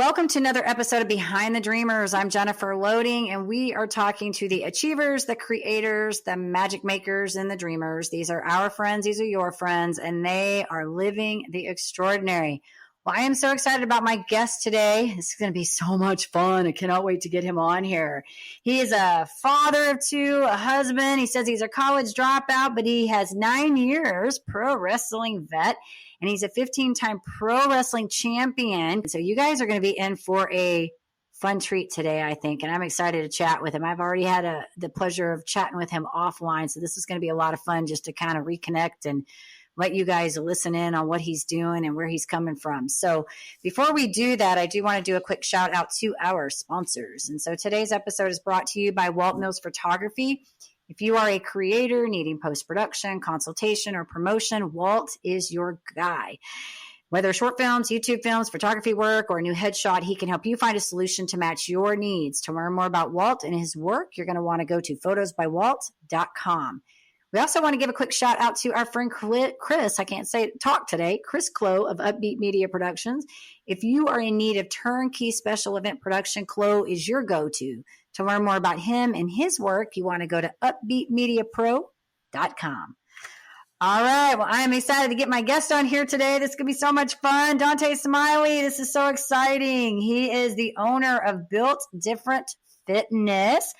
Welcome to another episode of Behind the Dreamers. I'm Jennifer Loading, and we are talking to the achievers, the creators, the magic makers, and the dreamers. These are our friends. These are your friends, and they are living the extraordinary. Well, I am so excited about my guest today. This is going to be so much fun. I cannot wait to get him on here. He is a father of two, a husband. He says he's a college dropout, but he has 9 years pro wrestling vet, and he's a 15-time pro wrestling champion. So you guys are going to be in for a fun treat today, I think, and I'm excited to chat with him. I've already had the pleasure of chatting with him offline, so this is going to be a lot of fun just to kind of reconnect and let you guys listen in on what he's doing and where he's coming from. So before we do that, I do want to do a quick shout out to our sponsors. And so today's episode is brought to you by Walt Mills Photography. If you are a creator needing post-production, consultation, or promotion, Walt is your guy. Whether short films, YouTube films, photography work, or a new headshot, he can help you find a solution to match your needs. To learn more about Walt and his work, you're going to want to go to photosbywalt.com. We also want to give a quick shout out to our friend Chris. I can't talk today. Chris Clow of Upbeat Media Productions. If you are in need of turnkey special event production, Clow is your go-to. To learn more about him and his work, you want to go to upbeatmediapro.com. All right. Well, I'm excited to get my guest on here today. This is going to be so much fun. Dontae Smiley. This is so exciting. He is the owner of Built Different Fitness.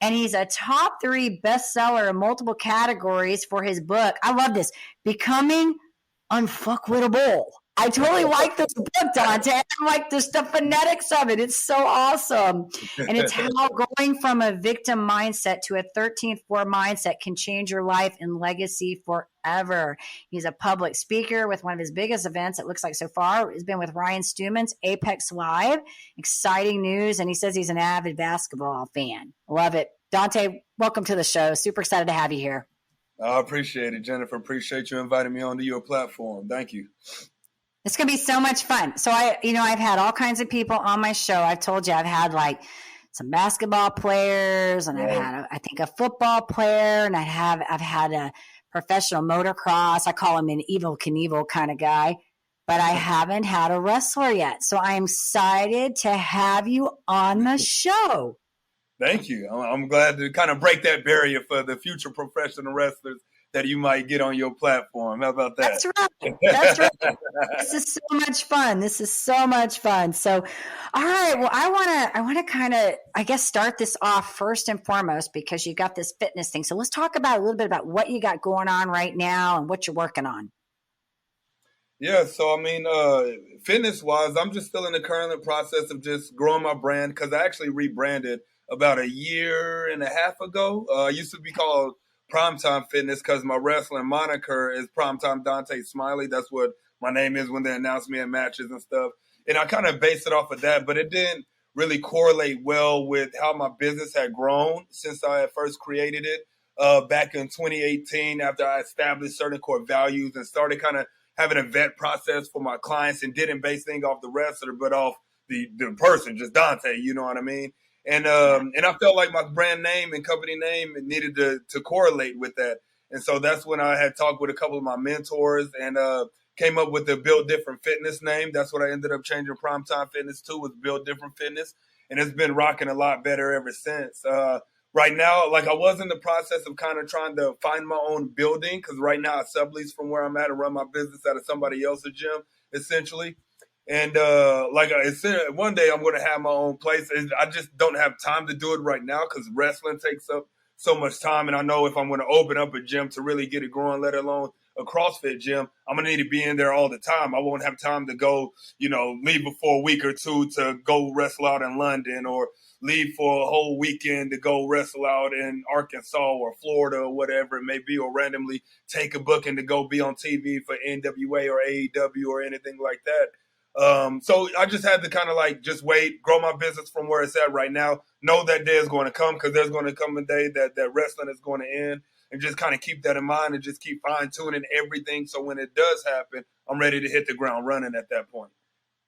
And he's a top 3 bestseller in multiple categories for his book. I love this. Becoming Unfuckwittable. I totally like this book, Dontae. I like the phonetics of it. It's so awesome. And it's how going from a victim mindset to a 13th floor mindset can change your life and legacy forever. He's a public speaker with one of his biggest events, it looks like so far, has been with Ryan Stewman's Apex Live. Exciting news. And he says he's an avid basketball fan. Love it. Dontae, welcome to the show. Super excited to have you here. I appreciate it, Jennifer. Appreciate you inviting me onto your platform. Thank you. It's going to be so much fun. So I've had all kinds of people on my show. I've told you I've had like some basketball players, and I've had, I think, a football player, and I've had a professional motocross. I call him an Evel Knievel kind of guy, but I haven't had a wrestler yet. So I'm excited to have you on the show. Thank you. I'm glad to kind of break that barrier for the future professional wrestlers that you might get on your platform. How about that? That's right. That's right. This is so much fun. So, all right. Well, I want to kind of, I guess, start this off first and foremost because you got this fitness thing. So let's talk about a little bit about what you got going on right now and what you're working on. Yeah. So, I mean, fitness-wise, I'm just still in the current process of just growing my brand because I actually rebranded about 1.5 years ago. I used to be called Primetime Fitness because my wrestling moniker is Primetime Dontae Smiley. That's what my name is when they announce me at matches and stuff. And I kind of based it off of that, but it didn't really correlate well with how my business had grown since I had first created it back in 2018 after I established certain core values and started kind of having a vet process for my clients and didn't base things off the wrestler, but off the person, just Dontae, you know what I mean? And I felt like my brand name and company name needed to correlate with that. And so that's when I had talked with a couple of my mentors and came up with the Build Different Fitness name. That's what I ended up changing Primetime Fitness to, was Build Different Fitness. And it's been rocking a lot better ever since. Right now, like I was in the process of kind of trying to find my own building because right now I sublease from where I'm at and run my business out of somebody else's gym, essentially. And like I said, one day I'm going to have my own place. I just don't have time to do it right now because wrestling takes up so much time. And I know if I'm going to open up a gym to really get it growing, let alone a CrossFit gym, I'm going to need to be in there all the time. I won't have time to go, leave before a week or two to go wrestle out in London or leave for a whole weekend to go wrestle out in Arkansas or Florida or whatever it may be, or randomly take a booking to go be on TV for NWA or AEW or anything like that. So I just had to kind of like just wait, grow my business from where it's at right now. Know that day is going to come because there's going to come a day that wrestling is going to end, and just kind of keep that in mind and just keep fine tuning everything. So when it does happen, I'm ready to hit the ground running at that point.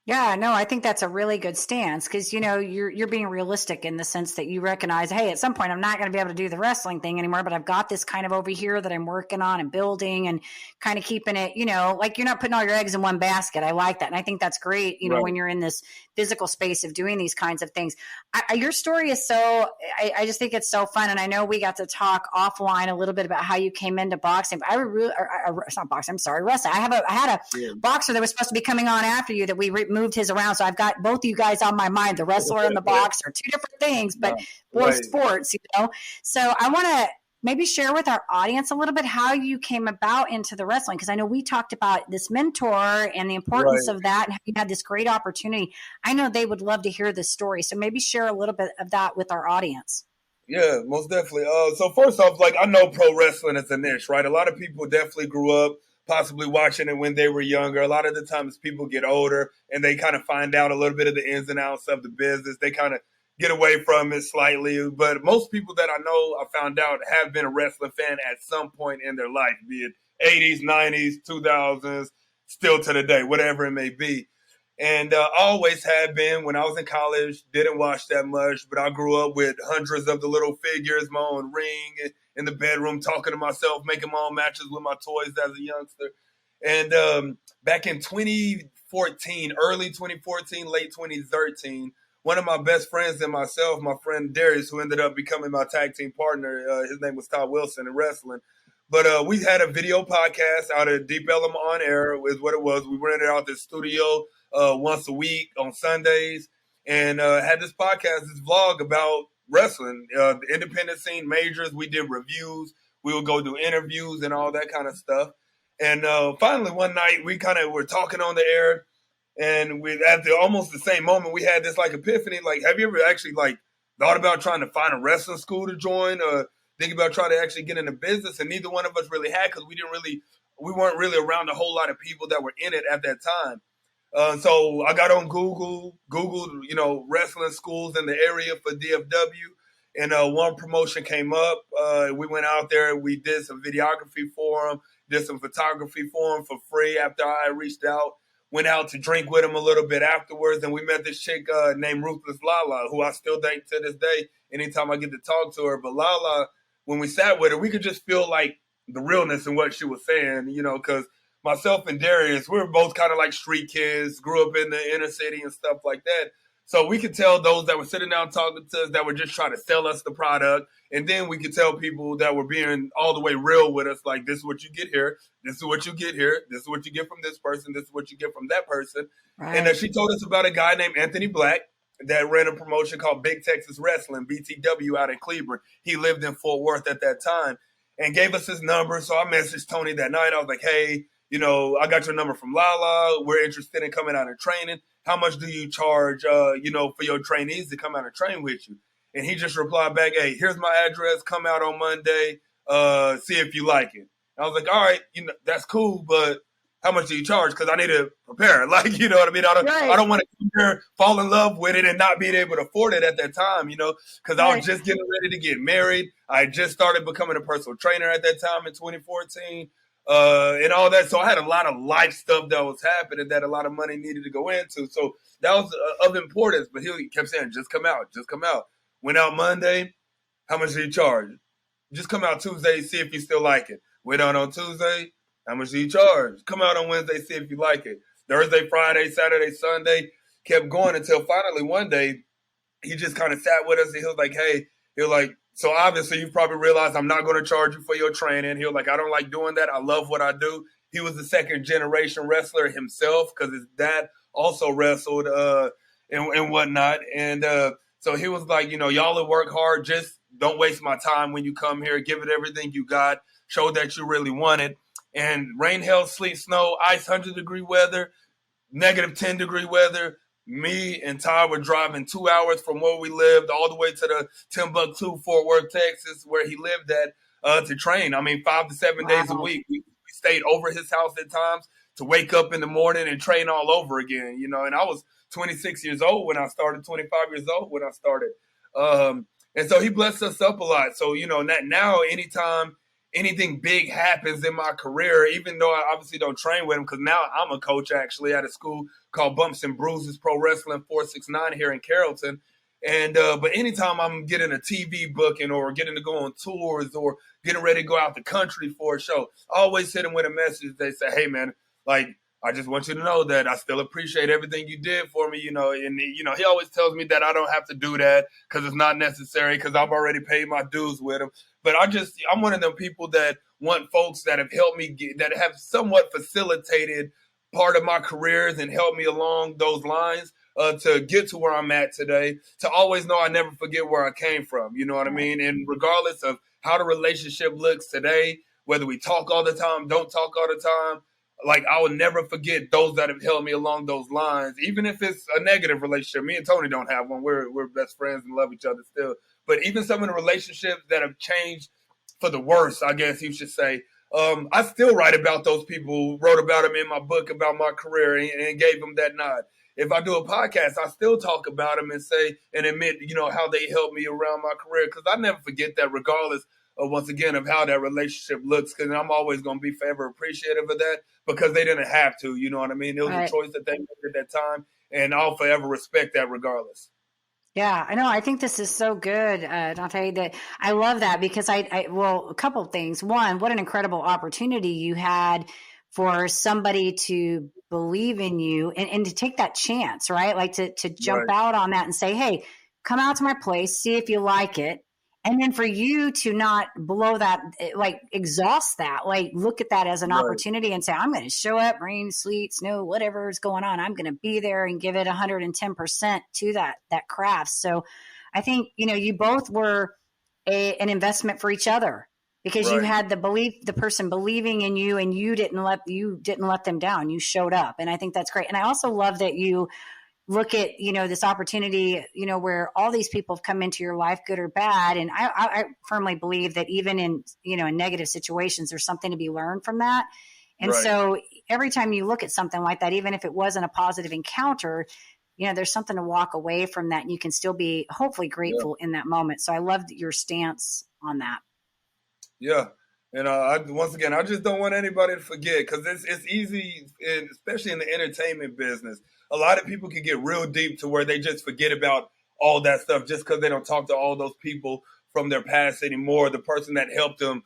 Yeah, no, I think that's a really good stance because, you're being realistic in the sense that you recognize, hey, at some point I'm not going to be able to do the wrestling thing anymore, but I've got this kind of over here that I'm working on and building and kind of keeping it, like you're not putting all your eggs in one basket. I like that. And I think that's great, Right. When you're in this physical space of doing these kinds of things. Your story is I just think it's so fun. And I know we got to talk offline a little bit about how you came into boxing. But it's not boxing, I'm sorry, wrestling. I had a boxer that was supposed to be coming on after you that we moved his around. So I've got both of you guys on my mind, the wrestler and the boxer, two different things, but both sports, So I want to maybe share with our audience a little bit how you came about into the wrestling, because I know we talked about this mentor and the importance of that, and how you had this great opportunity. I know they would love to hear this story, so maybe share a little bit of that with our audience. Yeah, most definitely. So first off, I know pro wrestling is a niche, right? A lot of people definitely grew up possibly watching it when they were younger. A lot of the times people get older and they kind of find out a little bit of the ins and outs of the business. They kind of get away from it slightly. But most people that I know, I found out, have been a wrestling fan at some point in their life, be it 80s, 90s, 2000s, still to the day, whatever it may be. And always have been. When I was in college, didn't watch that much, but I grew up with hundreds of the little figures, my own ring in the bedroom, talking to myself, making my own matches with my toys as a youngster. And back in 2014, early 2014, late 2013, one of my best friends and myself, my friend Darius, who ended up becoming my tag team partner, his name was Todd Wilson in wrestling. But we had a video podcast out of Deep Ellum On Air, is what it was. We rented out this studio once a week on Sundays, and had this podcast, this vlog about wrestling, the independent scene, majors. We did reviews. We would go do interviews and all that kind of stuff. And finally, one night, we kind of were talking on the air, and at almost the same moment, we had this epiphany. Have you ever actually thought about trying to find a wrestling school to join, or think about trying to actually get into business? And neither one of us really had, because we weren't really around a whole lot of people that were in it at that time. So I got on Googled, wrestling schools in the area for DFW, and one promotion came up. We went out there, we did some videography for them, did some photography for them for free after I reached out. Went out to drink with him a little bit afterwards, and we met this chick named Ruthless Lala, who I still think to this day, anytime I get to talk to her. But Lala, when we sat with her, we could just feel the realness in what she was saying, because myself and Darius, we were both kind of like street kids, grew up in the inner city and stuff like that. So we could tell those that were sitting down talking to us that were just trying to sell us the product. And then we could tell people that were being all the way real with us, this is what you get here. This is what you get here. This is what you get from this person. This is what you get from that person. Right. And she told us about a guy named Anthony Black that ran a promotion called Big Texas Wrestling, BTW, out in Cleveland. He lived in Fort Worth at that time, and gave us his number. So I messaged Tony that night. I was like, hey, I got your number from Lala. We're interested in coming out and training. How much do you charge, for your trainees to come out and train with you? And he just replied back, hey, here's my address. Come out on Monday. See if you like it. And I was like, all right, that's cool, but how much do you charge? Because I need to prepare. You know what I mean? I don't want to come here, fall in love with it, and not being able to afford it at that time, because I was just getting ready to get married. I just started becoming a personal trainer at that time in 2014. And all that. So I had a lot of life stuff that was happening that a lot of money needed to go into. So that was of importance. But he kept saying, just come out, just come out. Went out Monday. How much do you charge? Just come out Tuesday, see if you still like it. Went out on Tuesday. How much do you charge? Come out on Wednesday, see if you like it. Thursday, Friday, Saturday, Sunday. Kept going until finally one day, he just kind of sat with us, and he was like, hey, so obviously you probably realized I'm not going to charge you for your training. He was like, I don't like doing that. I love what I do. He was the second generation wrestler himself, because his dad also wrestled and whatnot. And so he was like, y'all will work hard. Just don't waste my time when you come here. Give it everything you got. Show that you really want it. And rain, hail, sleet, snow, ice, 100-degree weather, negative 10-degree weather. Me and Todd were driving 2 hours from where we lived all the way to the Timbuktu, Fort Worth, Texas, where he lived at, to train. 5 to 7 days a week. We stayed over his house at times to wake up in the morning and train all over again, And I was 26 years old when I started, 25 years old when I started. And so he blessed us up a lot. So, now anytime anything big happens in my career, even though I obviously don't train with him, because now I'm a coach actually at a school called Bumps and Bruises Pro Wrestling 469 here in Carrollton. And but anytime I'm getting a TV booking or getting to go on tours or getting ready to go out the country for a show, I always hit them with a message. They say, hey, man, I just want you to know that I still appreciate everything you did for me, and, he always tells me that I don't have to do that because it's not necessary because I've already paid my dues with him. But I'm one of them people that want folks that have helped me that have somewhat facilitated part of my careers and helped me along those lines to get to where I'm at today, to always know I never forget where I came from. You know what I mean? And regardless of how the relationship looks today, whether we talk all the time, don't talk all the time, like I will never forget those that have helped me along those lines, even if it's a negative relationship. Me and Tony don't have one. We're best friends and love each other still. But even some of the relationships that have changed for the worse, I guess you should say, I still write about those people, wrote about them in my book about my career and gave them that nod. If I do a podcast, I still talk about them and say and admit, how they helped me around my career, because I never forget that, regardless of, once again, of how that relationship looks, because I'm always going to be forever appreciative of that, because they didn't have to, you know what I mean? It was a choice that they made at that time, and I'll forever respect that regardless. Yeah, I know. I think this is so good, Dontae, that I love that, because well, a couple of things. One, what an incredible opportunity you had for somebody to believe in you and to take that chance, right? Like to jump out on that and say, hey, come out to my place, see if you like it. And then for you to not blow that, like exhaust that, like look at that as an opportunity and say, I'm going to show up, rain, sleet, snow, whatever is going on. I'm going to be there and give it 110% to that craft. So I think, you both were an investment for each other, because you had the person believing in you, and you didn't let them down. You showed up. And I think that's great. And I also love that you look at, this opportunity, where all these people have come into your life, good or bad. And I firmly believe that even in, in negative situations, there's something to be learned from that. And so every time you look at something like that, even if it wasn't a positive encounter, there's something to walk away from that, and you can still be hopefully grateful in that moment. So I loved your stance on that. Yeah. And once again, I just don't want anybody to forget, because it's easy, especially in the entertainment business. A lot of people can get real deep to where they just forget about all that stuff just because they don't talk to all those people from their past anymore. The person that helped them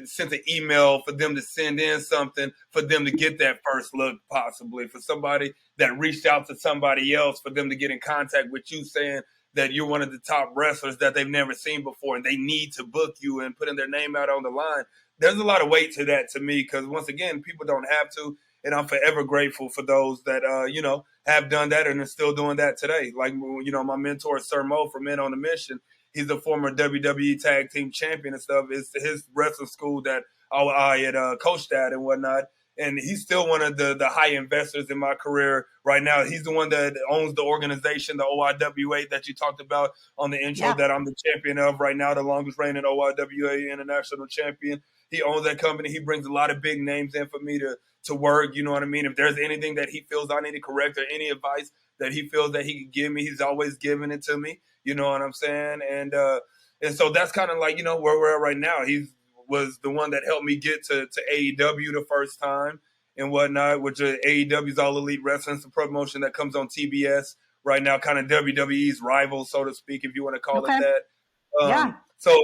sent an email for them to send in something, for them to get that first look, possibly for somebody that reached out to somebody else, for them to get in contact with you saying that you're one of the top wrestlers that they've never seen before, and they need to book you and putting their name out on the line. There's a lot of weight to that, to me, because once again, people don't have to, and I'm forever grateful for those that, have done that and are still doing that today. Like, my mentor, Sir Mo from Men on a Mission, he's a former WWE Tag Team Champion and stuff. It's his wrestling school that I had coached at and whatnot. And he's still one of the high investors in my career right now. He's the one that owns the organization, the OIWA that you talked about on the intro, that I'm the champion of right now, the longest reigning OIWA international champion. He owns that company. He brings a lot of big names in for me to work. You know what I mean? If there's anything that he feels I need to correct, or any advice that he feels that he can give me, he's always giving it to me. You know what I'm saying? And so that's kind of like, where we're at right now. He was the one that helped me get to AEW the first time and whatnot, which AEW's All Elite Wrestling. It's a promotion that comes on TBS right now, kind of WWE's rival, so to speak, if you want to call it that. So,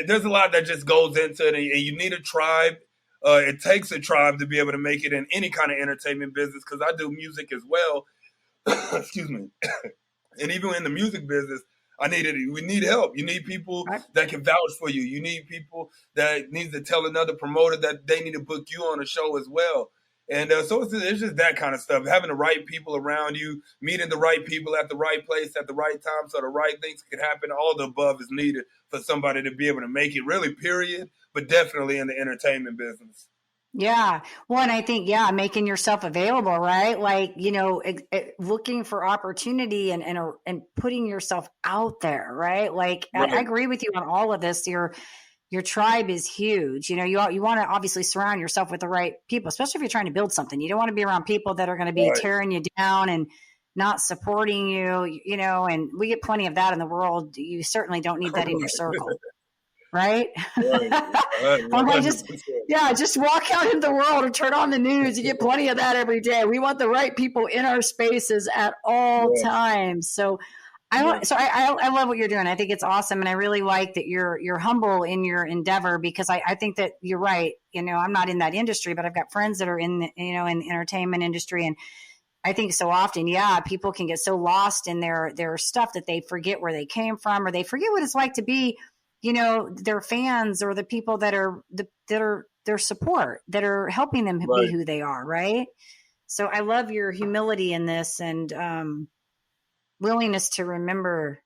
there's a lot that just goes into it, and you need a tribe. It takes a tribe to be able to make it in any kind of entertainment business, because I do music as well. Excuse me. And even in the music business, we need help. You need people that can vouch for you. You need people that need to tell another promoter that they need to book you on a show as well. And so it's just that kind of stuff. Having the right people around you, meeting the right people at the right place at the right time, so the right things can happen. All the above is needed for somebody to be able to make it, really, period, but definitely in the entertainment business. Yeah. Well, and I think, making yourself available, right? Like, looking for opportunity and putting yourself out there, right? Like, I agree with you on all of this. Your tribe is huge. You want to obviously surround yourself with the right people, especially if you're trying to build something. You don't want to be around people that are going to be tearing you down and not supporting you, and we get plenty of that in the world. You certainly don't need that in your circle. Right? Just walk out into the world or turn on the news. You get plenty of that every day. We want the right people in our spaces at all times. So I love what you're doing. I think it's awesome, and I really like that you're humble in your endeavor, because I think that you're right. I'm not in that industry, but I've got friends that are in in the entertainment industry, and I think so often, people can get so lost in their stuff that they forget where they came from, or they forget what it's like to be, their fans, or the people that are their support, that are helping them be who they are, right? So I love your humility in this, and willingness to remember,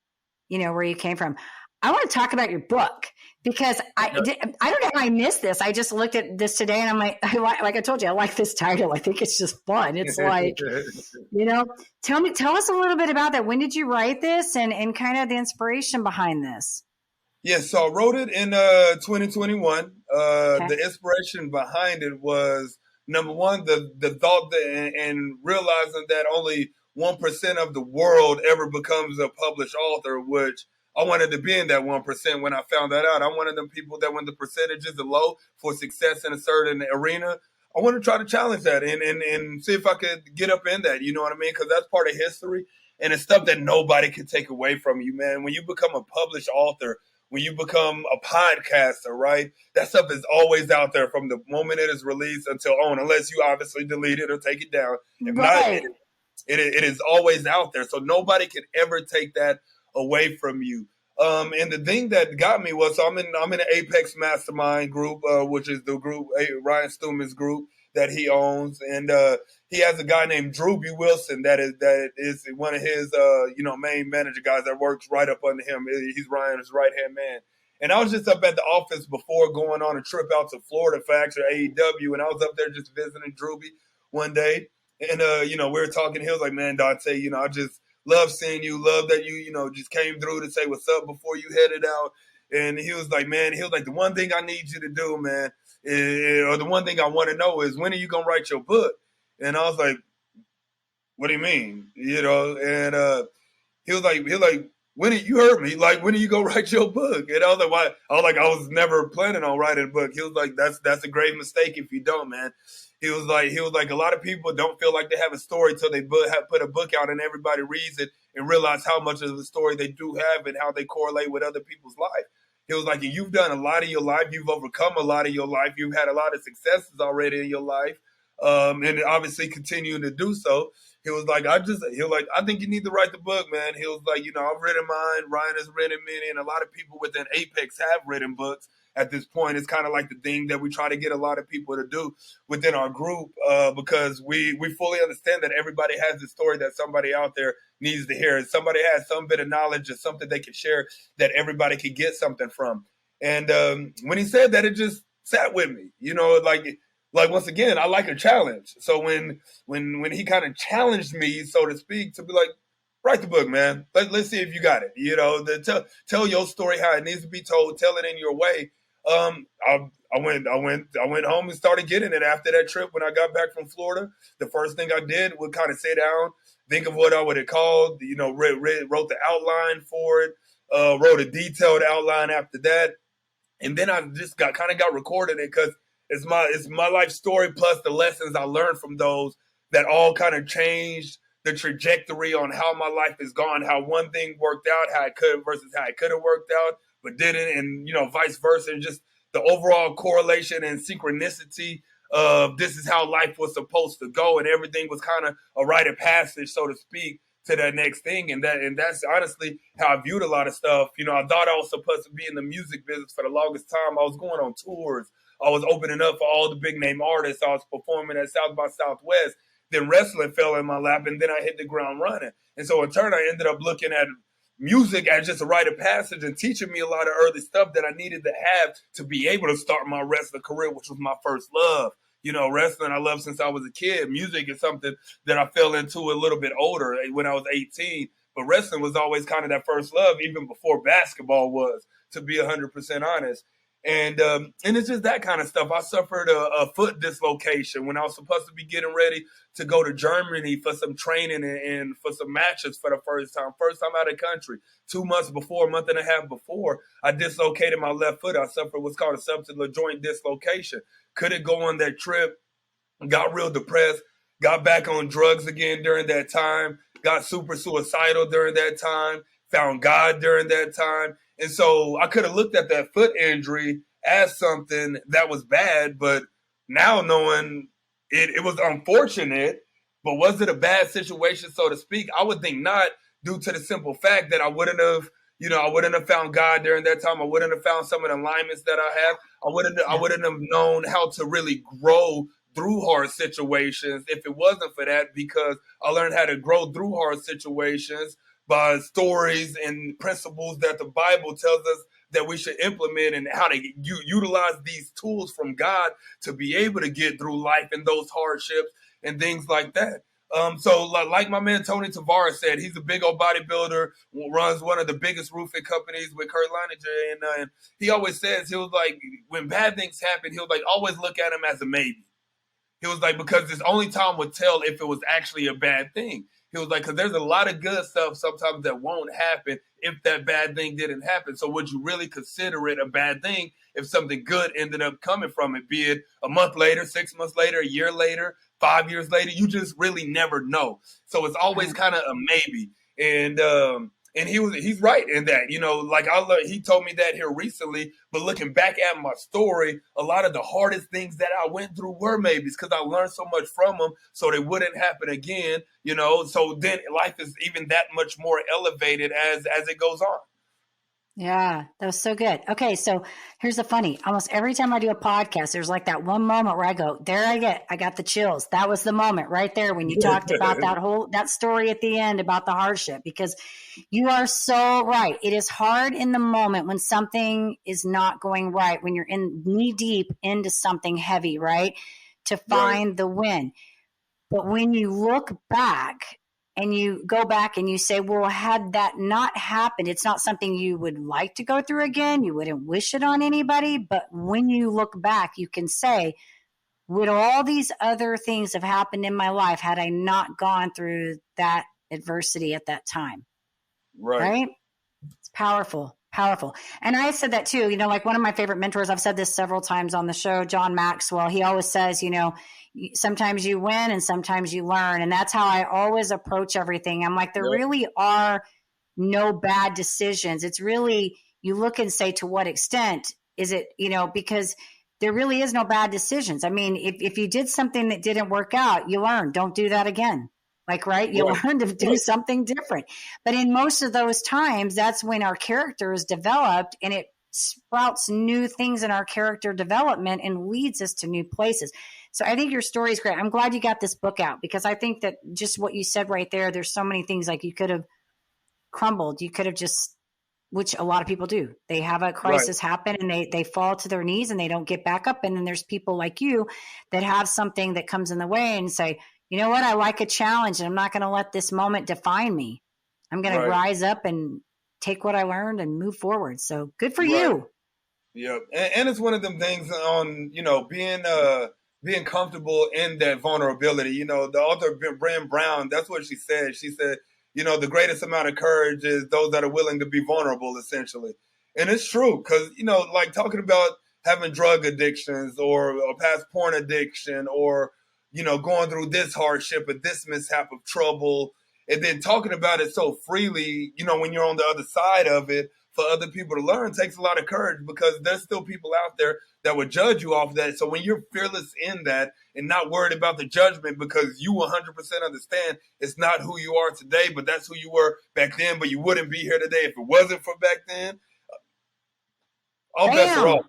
where you came from. I want to talk about your book, because I don't know how I missed this. I just looked at this today, and I'm like I told you, I like this title. I think it's just fun. It's like, tell us a little bit about that. When did you write this, and kind of the inspiration behind this? Yes, so I wrote it in 2021. Okay. The inspiration behind it was, number one, the thought and realizing that only 1% of the world ever becomes a published author, which I wanted to be in that 1%. When I found that out, I'm one of them people that when the percentages are low for success in a certain arena, I want to try to challenge that and see if I could get up in that, you know what I mean? Because that's part of history, and it's stuff that nobody can take away from you, man. When you become a published author, when you become a podcaster, right? That stuff is always out there from the moment it is released until unless you obviously delete it or take it down. If not, it is always out there. So nobody can ever take that away from you. And the thing that got me was, so I'm in an Apex Mastermind group, which is the group, Ryan Stewman's group that he owns. And he has a guy named Drew B. Wilson that is one of his main manager guys that works right up under him. He's Ryan's right-hand man. And I was just up at the office before going on a trip out to Florida for actual AEW, and I was up there just visiting Drewby one day. And, we were talking. He was like, man, Dontae, I just love seeing you. Love that you, just came through to say what's up before you headed out. And he was like, man, the one thing I need you to do, man, or the one thing I want to know is, when are you going to write your book? And I was like, what do you mean? And he was like, you heard me, like, when are you going to write your book? And I was like, why? I was never planning on writing a book. He was like, that's a grave mistake if you don't, man. He was like, a lot of people don't feel like they have a story till they put a book out and everybody reads it and realize how much of the story they do have and how they correlate with other people's life. He was like, you've done a lot of your life. You've overcome a lot of your life. You've had a lot of successes already in your life, and obviously continuing to do so. He was like, I think you need to write the book, man. He was like, I've written mine. Ryan has written many, and a lot of people within Apex have written books. At this point, it's kind of like the thing that we try to get a lot of people to do within our group, because we fully understand that everybody has a story that somebody out there needs to hear. Somebody has some bit of knowledge or something they can share that everybody can get something from. And when he said that, it just sat with me, like once again, I like a challenge. So when he kind of challenged me, so to speak, to be like, write the book, man. Let's see if you got it. Tell your story how it needs to be told. Tell it in your way. I went home and started getting it after that trip. When I got back from Florida, the first thing I did was kind of sit down, think of what I would have called, wrote the outline for it, wrote a detailed outline after that. And then I just got recording it, because it's my life story plus the lessons I learned from those that all kind of changed the trajectory on how my life has gone, how one thing worked out, how it could versus how it could have worked out, but didn't, and vice versa, and just the overall correlation and synchronicity of this is how life was supposed to go, and everything was kind of a rite of passage, so to speak, to that next thing. And that's honestly how I viewed a lot of stuff. I thought I was supposed to be in the music business for the longest time. I was going on tours. I was opening up for all the big name artists. I was performing at South by Southwest. Then wrestling fell in my lap, and then I hit the ground running. And so in turn, I ended up looking at music as just a rite of passage and teaching me a lot of early stuff that I needed to have to be able to start my wrestling career, which was my first love. Wrestling I loved since I was a kid. Music is something that I fell into a little bit older, when I was 18. But wrestling was always kind of that first love, even before basketball was, to be 100% honest. And it's just that kind of stuff. I suffered a foot dislocation when I was supposed to be getting ready to go to Germany for some training and for some matches for the first time out of country. 2 months before, a month and a half before, I dislocated my left foot. I suffered what's called a subtalar joint dislocation. Couldn't go on that trip, got real depressed, got back on drugs again during that time, got super suicidal during that time, found God during that time. And so I could have looked at that foot injury as something that was bad, but now knowing it was unfortunate, but was it a bad situation, so to speak? I would think not, due to the simple fact that I wouldn't have found God during that time. I wouldn't have found some of the alignments that I have. I wouldn't have known how to really grow through hard situations if it wasn't for that, because I learned how to grow through hard situations by stories and principles that the Bible tells us that we should implement, and how to utilize these tools from God to be able to get through life and those hardships and things like that. So like my man Tony Tavares said, he's a big old bodybuilder, runs one of the biggest roofing companies with Kurt Leininger, and he always says, he was like, when bad things happen, he was like, always look at them as a maybe. He was like, because this only time would tell if it was actually a bad thing. He was like, because there's a lot of good stuff sometimes that won't happen if that bad thing didn't happen. So would you really consider it a bad thing if something good ended up coming from it, be it a month later, 6 months later, a year later, 5 years later? You just really never know. So it's always kind of a maybe. And he's right in that, like he told me that here recently, but looking back at my story, a lot of the hardest things that I went through were maybes, because I learned so much from them so they wouldn't happen again, so then life is even that much more elevated as it goes on. Yeah, that was so good. Okay, so here's the funny. Almost every time I do a podcast, there's like that one moment where I go, I got the chills. That was the moment right there when you talked about that story at the end about the hardship, because you are so right. It is hard in the moment when something is not going right, when you're in knee deep into something heavy, right? To find the win. But when you look back, and you go back and you say, well, had that not happened, it's not something you would like to go through again. You wouldn't wish it on anybody. But when you look back, you can say, would all these other things have happened in my life had I not gone through that adversity at that time? Right? It's powerful. Powerful. And I said that too, like one of my favorite mentors, I've said this several times on the show, John Maxwell, he always says, sometimes you win and sometimes you learn. And that's how I always approach everything. I'm like, there really are no bad decisions. It's really, you look and say, to what extent is it, because there really is no bad decisions. I mean, if you did something that didn't work out, you learn, don't do that again. You learn to do something different. But in most of those times, that's when our character is developed, and it sprouts new things in our character development and leads us to new places. So I think your story is great. I'm glad you got this book out, because I think that just what you said right there, there's so many things like you could have crumbled. You could have just, which a lot of people do. They have a crisis happen and they fall to their knees and they don't get back up. And then there's people like you that have something that comes in the way and say, you know what? I like a challenge, and I'm not going to let this moment define me. I'm going to rise up and take what I learned and move forward. So good for you. Yeah. And it's one of them things on, being comfortable in that vulnerability. The author, Brené Brown, that's what she said. She said, the greatest amount of courage is those that are willing to be vulnerable, essentially. And it's true, because, like talking about having drug addictions or past porn addiction, or going through this hardship or this mishap of trouble, and then talking about it so freely, when you're on the other side of it, for other people to learn takes a lot of courage, because there's still people out there that would judge you off of that. So when you're fearless in that and not worried about the judgment, because you 100% understand it's not who you are today, but that's who you were back then, but you wouldn't be here today if it wasn't for back then. All bets are off.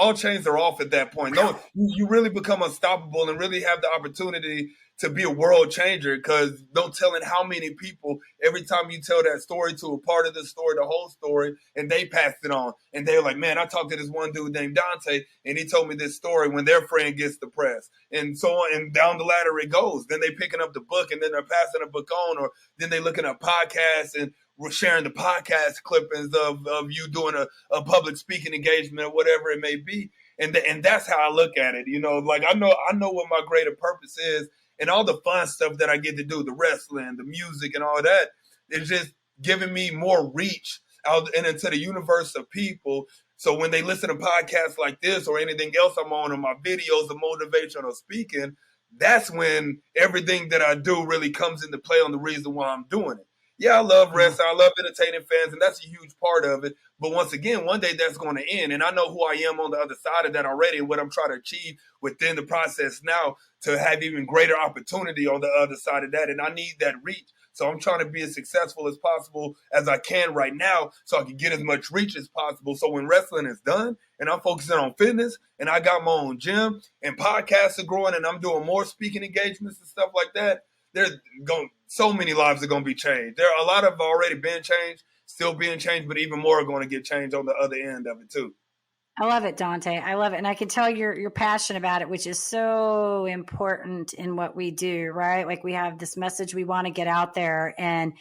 All chains are off at that point. No, you really become unstoppable and really have the opportunity to be a world changer, because no telling how many people, every time you tell that story to a part of the story, the whole story, and they passed it on. And they're like, man, I talked to this one dude named Dontae, and he told me this story when their friend gets depressed. And so on, and down the ladder it goes. Then they picking up the book, and then they're passing the book on, or then they looking at podcasts, and we're sharing the podcast clippings of you doing a public speaking engagement or whatever it may be. And that's how I look at it. Like I know what my greater purpose is, and all the fun stuff that I get to do, the wrestling, the music, and all that, is just giving me more reach out and into the universe of people. So when they listen to podcasts like this or anything else I'm on, or my videos of motivational speaking, that's when everything that I do really comes into play on the reason why I'm doing it. Yeah, I love Yeah. wrestling. I love entertaining fans, and that's a huge part of it. But once again, one day that's going to end, and I know who I am on the other side of that already, and what I'm trying to achieve within the process now to have even greater opportunity on the other side of that. And I need that reach. So I'm trying to be as successful as possible as I can right now so I can get as much reach as possible. So when wrestling is done and I'm focusing on fitness and I got my own gym and podcasts are growing and I'm doing more speaking engagements and stuff like that, there's going so many lives are going to be changed. There are a lot of already been changed, still being changed, but even more are going to get changed on the other end of it too. I love it, Dontae. I love it. And I can tell you're passionate about it, which is so important in what we do, right? Like we have this message we want to get out there and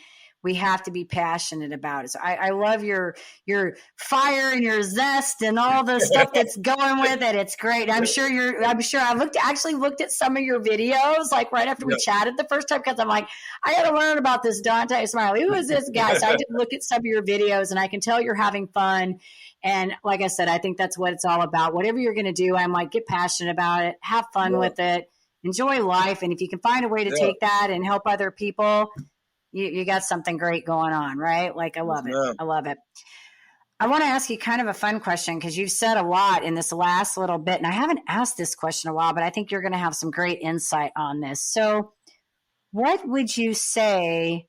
we have to be passionate about it. So I love your fire and your zest and all the stuff that's going with it. It's great. I'm sure I actually looked at some of your videos like right after we chatted the first time because I'm like, I got to learn about this Dontae Smiley. Who is this guy? So I did look at some of your videos and I can tell you're having fun. And like I said, I think that's what it's all about. Whatever you're going to do, I'm like, get passionate about it, have fun with it, enjoy life. And if you can find a way to take that and help other people, you got something great going on, right? Like, I love it. I love it. I want to ask you kind of a fun question because you've said a lot in this last little bit. And I haven't asked this question in a while, but I think you're going to have some great insight on this. So what would you say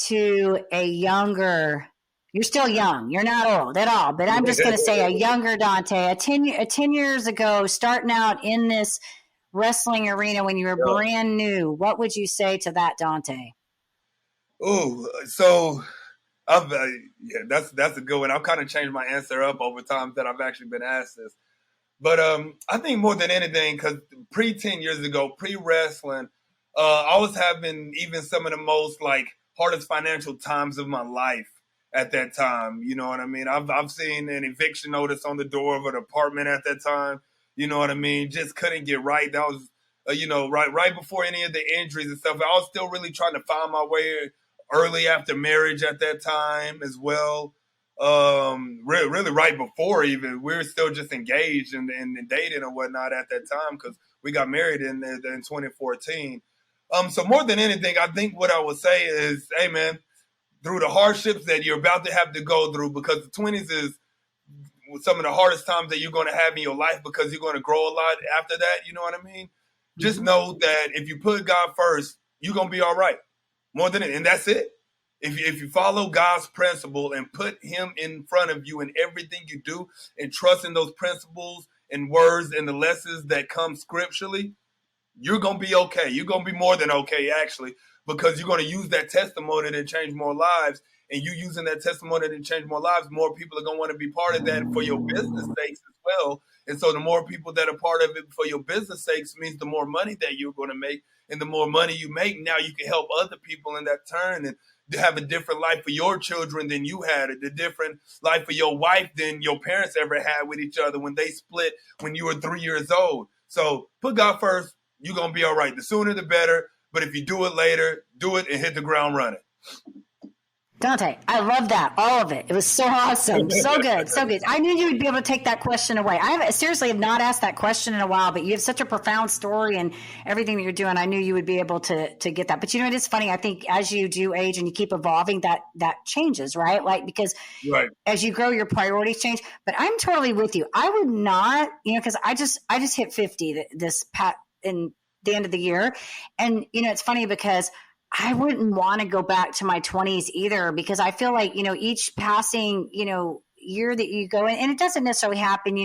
to a younger, you're still young, you're not old at all, but I'm just going to say a younger Dontae, 10 years ago, starting out in this wrestling arena when you were brand new, what would you say to that Dontae? Oh, so that's a good one. I've kind of changed my answer up over times that I've actually been asked this. But I think more than anything, because pre 10 years ago, pre wrestling, I was having even some of the most like hardest financial times of my life at that time. You know what I mean? I've seen an eviction notice on the door of an apartment at that time. You know what I mean? Just couldn't get right. That was right before any of the injuries and stuff. I was still really trying to find my way early after marriage at that time as well. Really right before even we were still just engaged and dating and whatnot at that time because we got married in 2014. So more than anything, I think what I would say is, hey man, through the hardships that you're about to have to go through, because the 20s is some of the hardest times that you're going to have in your life because you're going to grow a lot after that. You know what I mean? Mm-hmm. Just know that if you put God first, you're going to be all right. More than it, and that's it. If you follow God's principle and put him in front of you in everything you do and trust in those principles and words and the lessons that come scripturally, you're going to be okay. You're going to be more than okay, actually, because you're going to use that testimony to change more lives. And you using that testimony to change more lives, more people are going to want to be part of that for your business sakes as well. And so the more people that are part of it for your business sakes means the more money that you're going to make. And the more money you make, now you can help other people in that turn and have a different life for your children than you had, a different life for your wife than your parents ever had with each other when they split when you were 3 years old. So put God first, you're going to be all right. The sooner, the better. But if you do it later, do it and hit the ground running. Dontae, I love that. All of it. It was so awesome. So good. So good. I knew you would be able to take that question away. I seriously have not asked that question in a while, but you have such a profound story and everything that you're doing. I knew you would be able to get that. But you know, it is funny. I think as you do age and you keep evolving, that changes, right? Like, because as you grow, your priorities change. But I'm totally with you. I would not, because I just hit 50 in the end of the year. And, it's funny because I wouldn't want to go back to my 20s either, because I feel like, each passing, year that you go in, and it doesn't necessarily happen,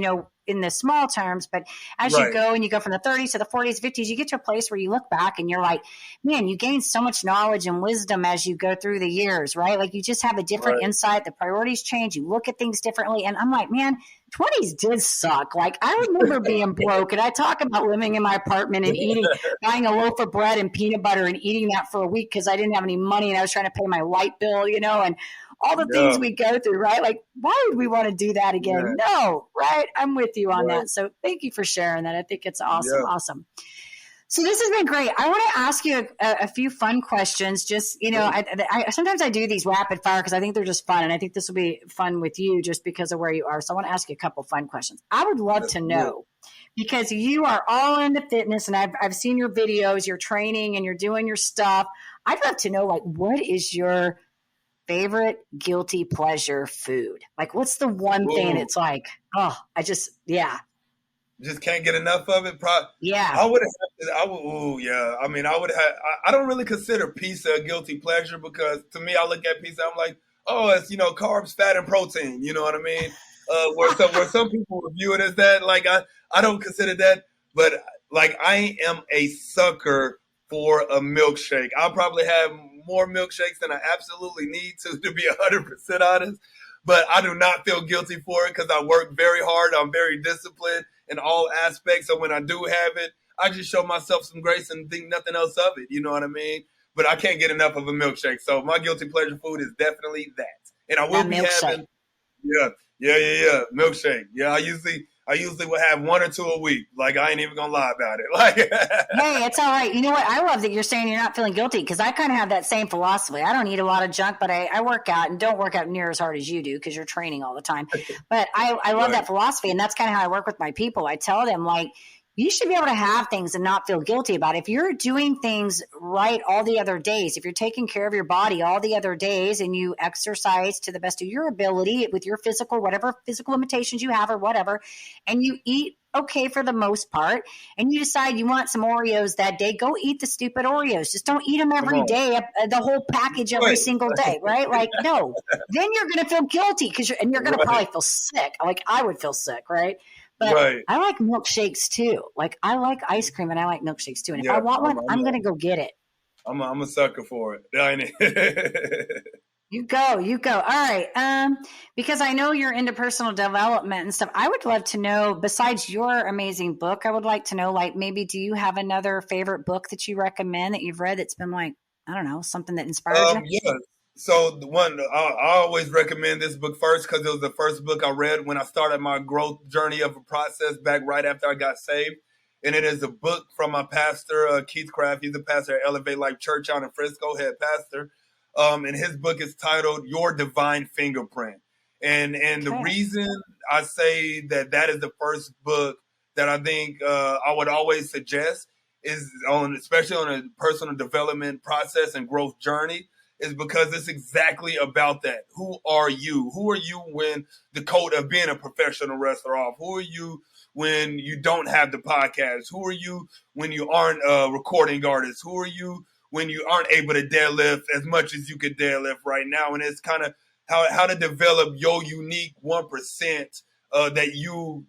in the small terms, but as you go and you go from the 30s to the 40s, 50s, you get to a place where you look back and you're like, man, you gain so much knowledge and wisdom as you go through the years, right? Like you just have a different insight. The priorities change. You look at things differently. And I'm like, man, 20s did suck. Like I remember being broke, and I talk about living in my apartment and buying a loaf of bread and peanut butter and eating that for a week because I didn't have any money and I was trying to pay my light bill, and all the things we go through, right? Like, why would we want to do that again? No, right? I'm with you on that. So thank you for sharing that. I think it's awesome. Yeah. Awesome. So this has been great. I want to ask you a few fun questions. Just, I sometimes I do these rapid fire because I think they're just fun. And I think this will be fun with you just because of where you are. So I want to ask you a couple fun questions. I would love to know, because you are all into fitness and I've seen your videos, your training and you're doing your stuff. I'd love to know, like, what is your favorite guilty pleasure food? Like, what's the one thing Ooh, it's like, oh, yeah, just can't get enough of it. yeah. I would have. I would. Ooh, yeah. I mean, I would have. I don't really consider pizza a guilty pleasure because to me, I look at pizza. I'm like, oh, it's carbs, fat, and protein. You know what I mean? Where some people review it as that. Like I don't consider that, but like I am a sucker for a milkshake. I'll probably have more milkshakes than I absolutely need to be 100% honest. But I do not feel guilty for it because I work very hard. I'm very disciplined in all aspects. So when I do have it, I just show myself some grace and think nothing else of it. You know what I mean? But I can't get enough of a milkshake. So my guilty pleasure food is definitely that. And I will That be milkshake. having, yeah, milkshake. Yeah, I usually will have one or two a week. Like I ain't even gonna lie about it. Like, Hey, it's all right. You know what? I love that you're saying you're not feeling guilty because I kind of have that same philosophy. I don't eat a lot of junk, but I work out and don't work out near as hard as you do because you're training all the time. But I love right, that philosophy. And that's kind of how I work with my people. I tell them, like, you should be able to have things and not feel guilty about it. If you're doing things right all the other days, if you're taking care of your body all the other days and you exercise to the best of your ability with your physical, whatever physical limitations you have or whatever, and you eat okay for the most part, and you decide you want some Oreos that day, go eat the stupid Oreos. Just don't eat them come every on, day, the whole package every right, single day, right? Like, no, then you're going to feel guilty and you're going to right, probably feel sick. Like I would feel sick, right? But right. I like milkshakes too. Like I like ice cream and I like milkshakes too. And if I Yeah, want one, I'm going to go get it. I'm a sucker for it. I ain't. You go, you go. All right. Because I know you're into personal development and stuff. I would love to know, besides your amazing book, I would like to know, like, maybe do you have another favorite book that you recommend that you've read that's been like, I don't know, something that inspired you? Yeah. So the one I always recommend this book first because it was the first book I read when I started my growth journey of a process back right after I got saved, and it is a book from my pastor Keith Craft. He's a pastor at Elevate Life Church out in Frisco, head pastor. And his book is titled "Your Divine Fingerprint," and the Okay. reason I say that is the first book that I think I would always suggest is especially on a personal development process and growth journey is because it's exactly about that. Who are you? Who are you when the coat of being a professional wrestler off? Who are you when you don't have the podcast? Who are you when you aren't a recording artist? Who are you when you aren't able to deadlift as much as you could deadlift right now? And it's kind of how to develop your unique 1% that you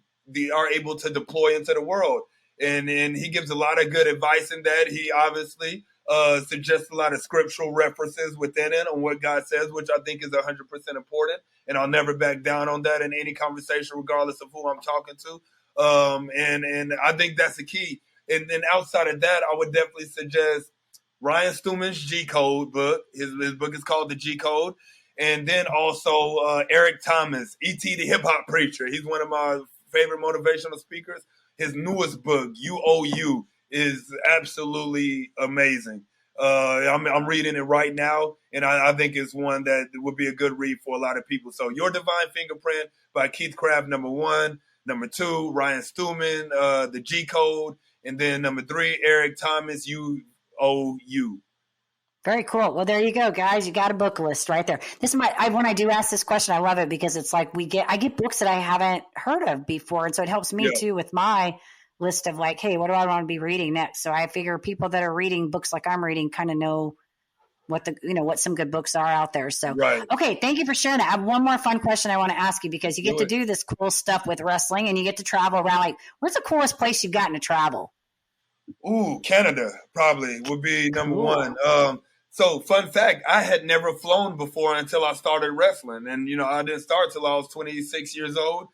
are able to deploy into the world. And he gives a lot of good advice in that. He obviously suggests a lot of scriptural references within it on what God says, which I think is 100% important. And I'll never back down on that in any conversation, regardless of who I'm talking to. And I think that's the key. And then outside of that, I would definitely suggest Ryan Stewman's G Code book. His book is called The G Code. And then also Eric Thomas, E.T. the Hip Hop Preacher. He's one of my favorite motivational speakers. His newest book, UOU, is absolutely amazing. I'm reading it right now, and I think it's one that would be a good read for a lot of people. So, Your Divine Fingerprint by Keith Craft, number one. Number two, Ryan Stewman, The G Code. And then number three, Eric Thomas, UOU. Very cool. Well, there you go, guys. You got a book list right there. This is when I do ask this question, I love it because it's like I get books that I haven't heard of before. And so it helps me Yeah, too with my list of like, hey, what do I want to be reading next? So I figure people that are reading books like I'm reading kind of know what some good books are out there. So, right. okay. Thank you for sharing that. I have one more fun question I want to ask you because you get Do to it. do this cool stuff with wrestling and you get to travel around. Like, what's the coolest place you've gotten to travel? Ooh, Canada probably would be number one. Cool. So fun fact, I had never flown before until I started wrestling. And, I didn't start till I was 26 years old.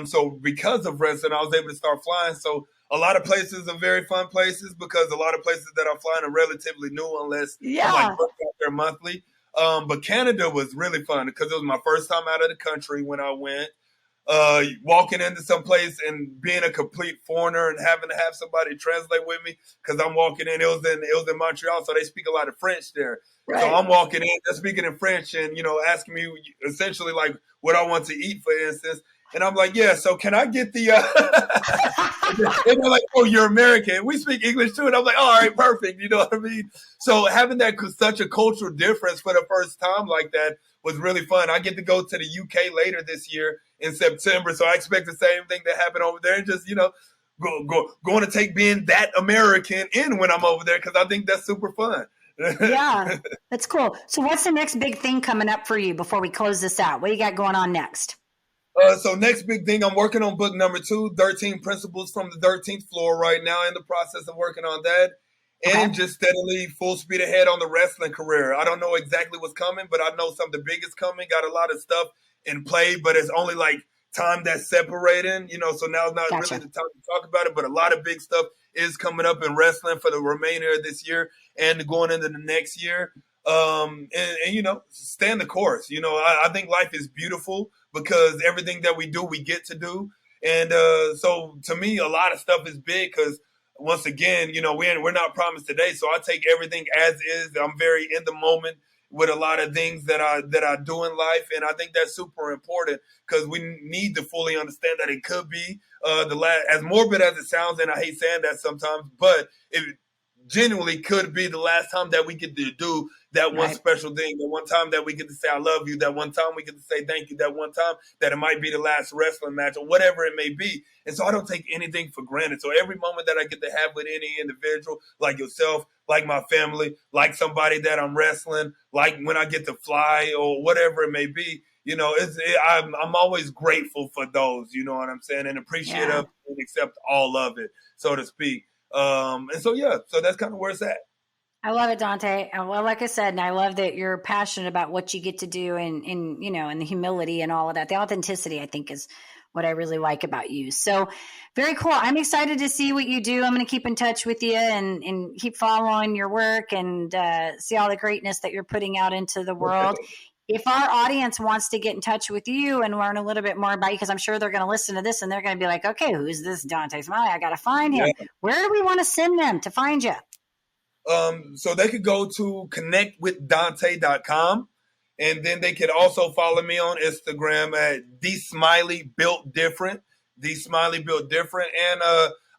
So because of wrestling, I was able to start flying. So a lot of places are very fun places because a lot of places that I'm flying are relatively new unless I'm like Yeah. booked out there monthly. But Canada was really fun because it was my first time out of the country when I went. Walking into some place and being a complete foreigner and having to have somebody translate with me because I'm walking in. It was in Montreal, so they speak a lot of French there. So Right. I'm walking in, they're speaking in French, and asking me essentially like what I want to eat, for instance. And I'm like, yeah, so can I get the, and they're like, oh, you're American. We speak English too. And I'm like, all right, perfect. You know what I mean? So having that such a cultural difference for the first time like that was really fun. I get to go to the UK later this year in September. So I expect the same thing to happen over there and just, going to take being that American in when I'm over there because I think that's super fun. Yeah, that's cool. So what's the next big thing coming up for you before we close this out? What do you got going on next? So next big thing, I'm working on book number 2, 13 Principles from the 13th Floor right now, in the process of working on that. And just steadily full speed ahead on the wrestling career. I don't know exactly what's coming, but I know some of the big is coming. Got a lot of stuff in play, but it's only like time that's separating, so now it's not really the time to talk about it, but a lot of big stuff is coming up in wrestling for the remainder of this year and going into the next year. And stand the course. I think life is beautiful because everything that we do, we get to do. And so to me, a lot of stuff is big because once again, we're not promised today. So I take everything as is. I'm very in the moment with a lot of things that I do in life. And I think that's super important because we need to fully understand that it could be as morbid as it sounds. And I hate saying that sometimes, but it genuinely could be the last time that we get to do that one special thing, the one time that we get to say I love you, that one time we get to say thank you, that one time that it might be the last wrestling match or whatever it may be. And so I don't take anything for granted. So every moment that I get to have with any individual, like yourself, like my family, like somebody that I'm wrestling, like when I get to fly or whatever it may be, I'm always grateful for those, you know what I'm saying, and appreciative and accept all of it, so to speak. So that's kind of where it's at. I love it, Dontae. And well, like I said, and I love that you're passionate about what you get to do and the humility and all of that. The authenticity, I think, is what I really like about you. So very cool. I'm excited to see what you do. I'm going to keep in touch with you and keep following your work and see all the greatness that you're putting out into the world. If our audience wants to get in touch with you and learn a little bit more about you, because I'm sure they're going to listen to this and they're going to be like, okay, who's this Dontae Smiley? I got to find him. Yeah. Where do we want to send them to find you? So they could go to connectwithdontae.com, and then they could also follow me on Instagram at dsmileybuiltdifferent, dsmileybuiltdifferent. And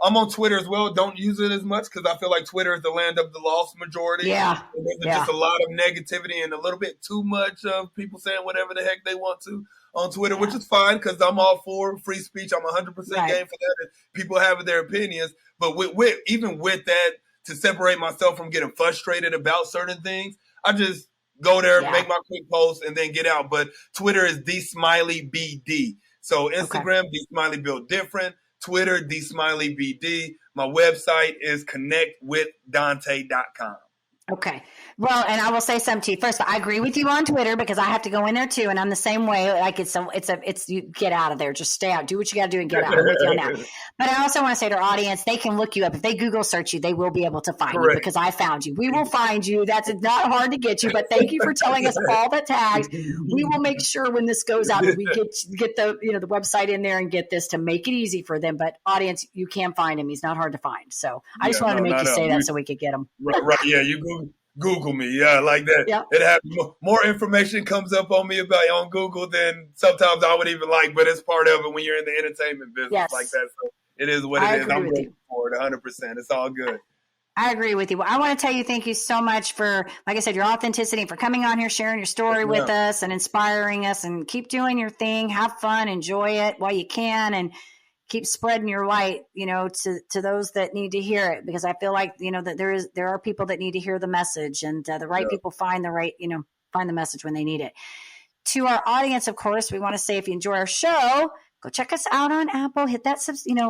I'm on Twitter as well. Don't use it as much because I feel like Twitter is the land of the lost majority. Yeah. And there's just a lot of negativity and a little bit too much of people saying whatever the heck they want to on Twitter, which is fine because I'm all for free speech. I'm 100% game for that. And people have their opinions. But even with that, to separate myself from getting frustrated about certain things, I just go there, make my quick post, and then get out. But Twitter is dsmileybd. So Instagram, dsmileybuiltdifferent. Twitter, dsmileybd. My website is connectwithdontae.com. Okay. Well, and I will say something to you. First of all, I agree with you on Twitter because I have to go in there too. And I'm the same way. Like it's you get out of there. Just stay out. Do what you got to do and get out. I'm with you on that. But I also want to say to our audience, they can look you up. If they Google search you, they will be able to find you because I found you. We will find you. That's not hard to get you. But thank you for telling us all the tags. We will make sure when this goes out that we get the the website in there and get this to make it easy for them. But audience, you can find him. He's not hard to find. So I just wanted to make you say that so we could get him. Right. Yeah. You Google me, like that. Yep. It has more information comes up on me on Google than sometimes I would even like, but it's part of it when you're in the entertainment business like that. So it is what it is. I'm ready for it 100%. It's all good. I agree with you. Well, I want to tell you thank you so much for, like I said, your authenticity and for coming on here, sharing your story with us and inspiring us, and keep doing your thing. Have fun, enjoy it while you can, and keep spreading your light, to those that need to hear it, because I feel like, that there are people that need to hear the message, and the right people find the message when they need it. To our audience, of course, we want to say, if you enjoy our show, go check us out on Apple, hit that,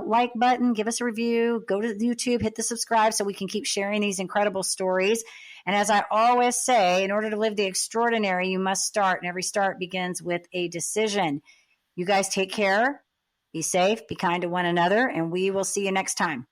like button, give us a review, go to YouTube, hit the subscribe so we can keep sharing these incredible stories. And as I always say, in order to live the extraordinary, you must start, and every start begins with a decision. You guys take care. Be safe, be kind to one another, and we will see you next time.